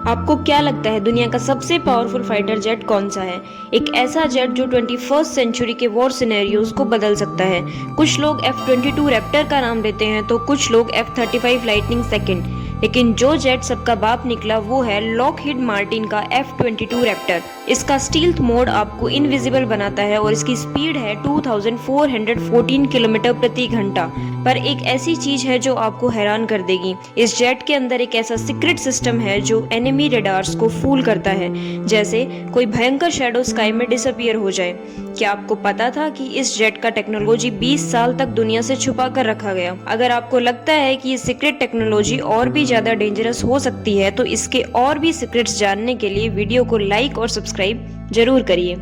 आपको क्या लगता है दुनिया का सबसे पावरफुल फाइटर जेट कौन सा है? एक ऐसा जेट जो 21st सेंचुरी के वॉर सिनेरियोज को बदल सकता है। कुछ लोग F-22 रैप्टर का नाम लेते हैं तो कुछ लोग F-35 लाइटनिंग सेकंड। लेकिन जो जेट सबका बाप निकला वो है लॉकहीड मार्टिन का F-22 रैप्टर। इसका स्टील्थ मोड आपको इनविजिबल बनाता है और इसकी स्पीड है 2414 किलोमीटर प्रति घंटा। पर एक ऐसी चीज है जो आपको हैरान कर देगी, इस जेट के अंदर एक ऐसा सीक्रेट सिस्टम है जो एनिमी रडार्स को फूल करता है, जैसे कोई भयंकर शैडो स्काई में डिसअपियर हो जाए। क्या आपको पता था कि इस जेट का टेक्नोलॉजी 20 साल तक दुनिया से छुपा कर रखा गया? अगर आपको लगता है कि ये सीक्रेट टेक्नोलॉजी और भी ज्यादा डेंजरस हो सकती है तो इसके और भी सीक्रेट्स जानने के लिए वीडियो को लाइक और सब्सक्राइब जरूर करिए।